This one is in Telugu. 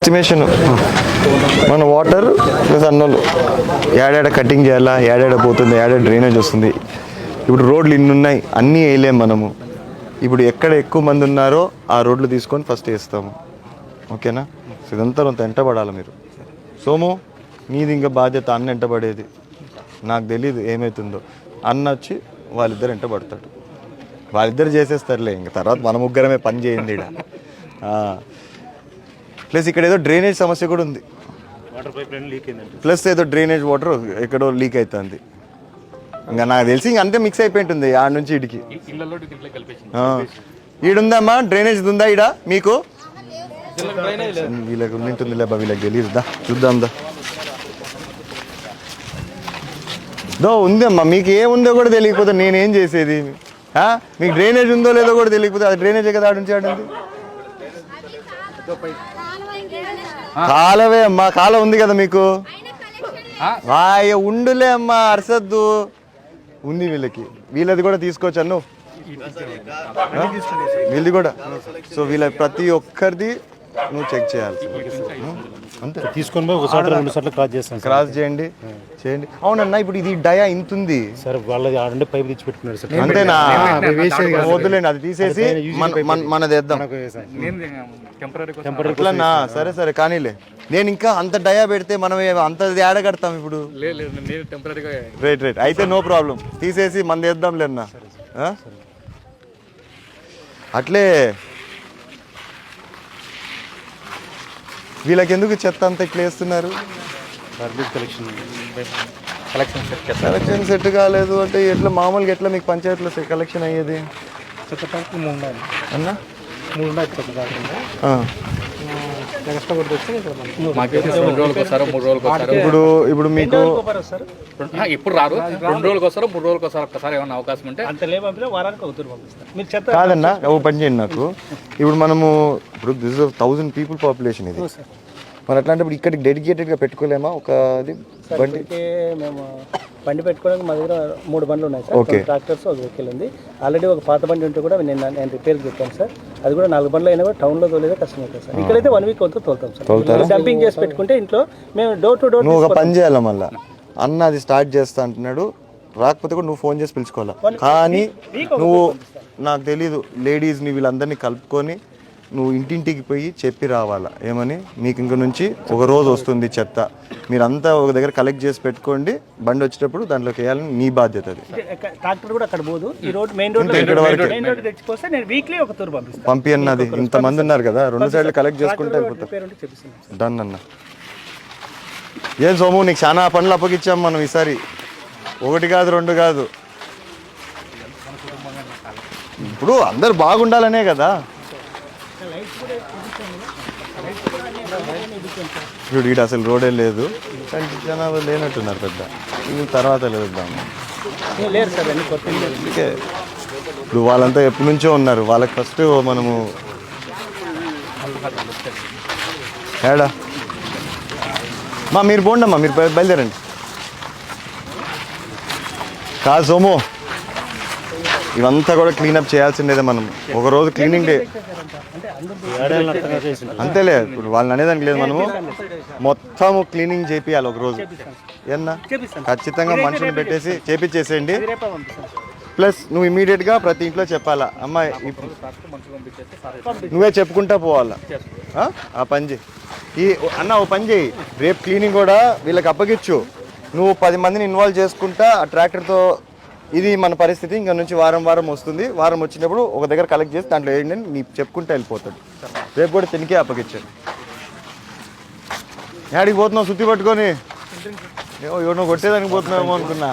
ఎస్టిమేషన్ మన వాటర్ ప్లస్ అన్నోళ్ళు ఏడాడ కటింగ్ చేయాలా, ఏడాడ పోతుంది, ఏడాడ డ్రైనేజ్ వస్తుంది. ఇప్పుడు రోడ్లు ఇన్ని ఉన్నాయి, అన్నీ వేయలేము మనము. ఇప్పుడు ఎక్కడ ఎక్కువ మంది ఉన్నారో ఆ రోడ్లు తీసుకొని ఫస్ట్ వేస్తాము. ఓకేనా? ఇదంతా అంత ఎంటపడాలి మీరు. సోము, నీది ఇంకా బాధ్యత. అన్న ఎంటపడేది నాకు తెలీదు ఏమవుతుందో. అన్న వచ్చి వాళ్ళిద్దరు ఎంటపడతాడు, వాళ్ళిద్దరు చేసేస్తారులే. ఇంక తర్వాత మన ముగ్గురమే పని చేయండి ఇక్కడ. ప్లస్ ఇక్కడ ఏదో డ్రైనేజ్ సమస్య కూడా ఉంది. ప్లస్ ఏదో డ్రైనేజ్ వాటర్ ఎక్కడో లీక్ అవుతుంది. ఇంకా నాకు తెలిసి ఇంక అంతే మిక్స్ అయిపోయి ఉంటుంది ఆడ నుంచి ఇడికి. ఈడుందమ్మా డ్రైనేజ్ ఉందా ఈడ మీకు? వీళ్ళకి ఉంటుంది లేబా, వీళ్ళకి తెలియదు. దా చూద్దాం. ఉందమ్మా, మీకు ఏముందో కూడా తెలియకపోతే నేనేం చేసేది? మీకు డ్రైనేజ్ ఉందో లేదో కూడా తెలియకపోతే అది డ్రైనేజే కదా ఆడుంచి ఆడింది. కాలవే అమ్మా, కాలం ఉంది కదా మీకు. ఉండులే అమ్మా, అరసద్దు. ఉంది వీళ్ళకి, వీళ్ళది కూడా తీసుకోవచ్చు అన్ను, వీళ్ళది కూడా. సో వీళ్ళ ప్రతి ఒక్కరిది నువ్వు చెక్ చేయాలి. అంతే, తీసుకొని పోయి ఒకసారి 2 సార్లు క్రాస్ చేయండి. అవునన్నా, ఇప్పుడు ఇది డయా ఇంత ఉంది సార్, వాళ్ళది ఆడంటే పైపు తెచ్చి పెట్టుకున్నారు సార్. అంతేనా? వద్దులేండి, అది తీసేసి మనది వేద్దాం. సరే సరే కానీలే. నేను ఇంకా అంత డయా పెడితే మనం అంత యాడ కడతాం ఇప్పుడు. రైట్ అయితే నో ప్రాబ్లం, తీసేసి మన వేద్దాం లేన్నా. అట్లే వీళ్ళకి ఎందుకు చెత్త అంతా ఇట్లా వేస్తున్నారు? కలెక్షన్ సెట్ కాలేదు అంటే ఎట్లా? మామూలుగా ఎట్లా మీకు పంచాయతీలో కలెక్షన్ అయ్యేది? అన్నా ఇప్పుడు మీకు ఇప్పుడు రారు, 2 రోజులకు వస్తారు, 3 రోజులకు వస్తారు. ఒక్కసారి ఏమన్నా అవకాశం ఉంటే కాదన్నా. ఓ పని చేయండి నాకు. ఇప్పుడు మనము ఇప్పుడు 1000 people పాపులేషన్ ఇది. మరి అట్లాంటప్పుడు ఇక్కడికి డెడికేటెడ్గా పెట్టుకోలేమా ఒక బండి? మేము బండి పెట్టుకోవడానికి మా దగ్గర 3 బండ్లు ఉన్నాయి సార్. ఓకే, ట్రాక్టర్స్ ఒక వెహికల్ ఉంది. ఆల్రెడీ ఒక పాత బండి ఉంటే కూడా నేను రిపేర్కి చెప్పాను సార్. అది కూడా 4 బండ్లు అయినా కూడా టౌన్లో తోలేదే కష్టం అవుతుంది సార్. ఇక్కడైతే 1 వీక్ వరకు తోలుతాం సార్. డంపింగ్ చేసి పెట్టుకుంటే ఇంట్లో మేము డోర్ టు డోర్. నువ్వు ఒక పని చేయాలి మళ్ళీ. అన్న అది స్టార్ట్ చేస్తా అంటున్నాడు, రాకపోతే కూడా నువ్వు ఫోన్ చేసి పిలుచుకోవాలా. కానీ నువ్వు నాకు తెలీదు, లేడీస్ని వీళ్ళందరినీ కలుపుకొని నువ్వు ఇంటింటికి పోయి చెప్పి రావాలా. ఏమని? మీకు ఇంక నుంచి ఒక రోజు వస్తుంది చెత్త, మీరంతా ఒక దగ్గర కలెక్ట్ చేసి పెట్టుకోండి, బండి వచ్చేటప్పుడు దాంట్లోకి వేయాలని నీ బాధ్యత. అది ట్రాక్టర్ కూడా అక్కడ పోదు, ఈ రోడ్ మెయిన్ రోడ్ ఇక్కడ వరకు తెచ్చిపోతే నేను వీక్లీ ఒక తూరు పంపిస్తాను. పంపి అన్నది. ఇంతమంది ఉన్నారు కదా, 2 సైడ్లు కలెక్ట్ చేసుకుంటే అయిపోతారు. డన్ అన్న. ఏం సోము, నీకు చాలా పనులు అప్పగిచ్చాం మనం ఈసారి. 1 కాదు 2 కాదు. ఇప్పుడు అందరు బాగుండాలనే కదా. ఇప్పుడు ఇక్కడ అసలు రోడే లేదు, జనాభా లేనట్టున్నారు పెద్ద. తర్వాత లేదాము. అందుకే ఇప్పుడు వాళ్ళంతా ఎప్పటి నుంచో ఉన్నారు, వాళ్ళకి ఫస్ట్ మనము ఏడా మీరు పోండమ్మా, మీరు బయలుదేరండి. కాదు సోము, ఇవంతా కూడా క్లీనప్ చేయాల్సిందేదే మనం. ఒకరోజు క్లీనింగ్ డే అంతేలే. ఇప్పుడు వాళ్ళని అనేదానికి లేదు, మనము మొత్తము క్లీనింగ్ చేపియాలి ఒకరోజు. ఏమన్నా ఖచ్చితంగా మనుషులు పెట్టేసి చేపించేసేయండి. ప్లస్ నువ్వు ఇమీడియట్గా ప్రతి ఇంట్లో చెప్పాలా, అమ్మాయి నువ్వే చెప్పుకుంటా పోవాలా. ఆ పని చేయి. ఓ పని చేయి, రేపు క్లీనింగ్ కూడా వీళ్ళకి అప్పగిచ్చు. నువ్వు 10 మందిని ఇన్వాల్వ్ చేసుకుంటా ఆ ట్రాక్టర్తో. ఇది మన పరిస్థితి. ఇంకా నుంచి వారం వస్తుంది. వారం వచ్చినప్పుడు ఒక దగ్గర కలెక్ట్ చేసి దాంట్లో వేయండి అని నీకు చెప్పుకుంటూ వెళ్ళిపోతాడు. రేపు కూడా తినికే అప్పగించాడు. యాడికి పోతున్నావు సుత్తి పట్టుకొని? ఎవరినో కొట్టేదానికి పోతున్నావేమో అనుకున్నా.